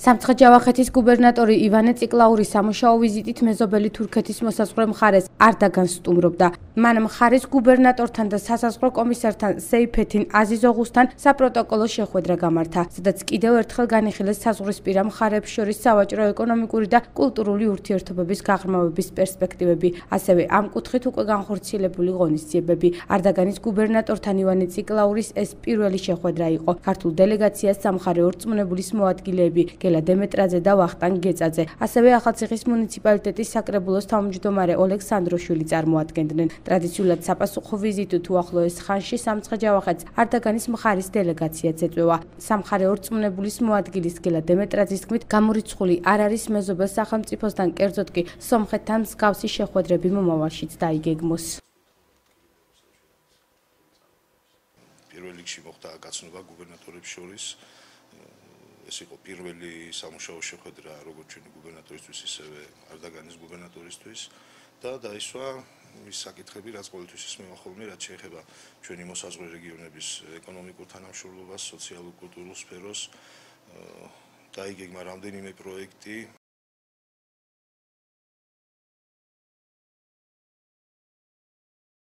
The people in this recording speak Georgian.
სამცხე-ჯავახეთის გუბერნატორი ივანე ციკლაური სამუშაო ვიზიტით მეზობელი თურქეთის მოსაზღვრე მხარეს არდაგანს სტუმრობდა. მან მხარის გუბერნატორთან და სასაზღვრო კომისართან სეიფეთინ აზიზოღლუსთან საპროტოკოლო შეხვედრა გამართა, სადაც კიდევ ერთხელ განიხილეს საზღვრისპირა მხარეებს შორის სავაჭრო-ეკონომიკური და კულტურული ურთიერთობების გაღრმავების პერსპექტივები, ასევე ამ კუთხით უკვე განხორციელებული ღონისძიებები. არდაგანის გუბერნატორთან ივანე ციკლაურის ეს პირველი შეხვედრა იყო. ქართულ დელეგაციას სამხარე ორწმუნებულის მოადგილეები გელა დემეტრაძე და ვახტანგ გეწაძე, ასევე ახალციხის მუნიციპალიტეტის საკრებულოს თავმჯდომარე ოლეგ სანდროშვილი წარმოადგენდნენ. ტრადიციულად საპასუხო ვიზიტით უახლოეს ხანში სამცხე-ჯავახეთს არდაგანის მხარის დელეგაციაც ეწვევა. სამხარე ორწმუნებულის მოადგილის გელა დემეტრაძის თქმით, გამორიცხული არ არის მეზობელ სახელმწიფოსთან, კერძოდ კი სომხეთთან მსგავსი შეხვედრები მომავალშიც დაიგეგმოს. პირველ რიგში მოხდა გაცნობა გუბერნატორებს შორის. ეს იყო პირველი სამუშაო შეხვედრა როგორც ჩვენი გუბერნატორისთვის, ისევე არდაგანის გუბერნატორისთვის და დაისვა ის საკითხები, რაც ყოველთვის ისმევა ხოლმე, რაც შეეხება ჩვენი მოსაზღვრე რეგიონების ეკონომიკურ თანამშრომლობას, სოციალურ-კულტურულ სფეროს. დაიგეგმა რამდენიმე პროექტი,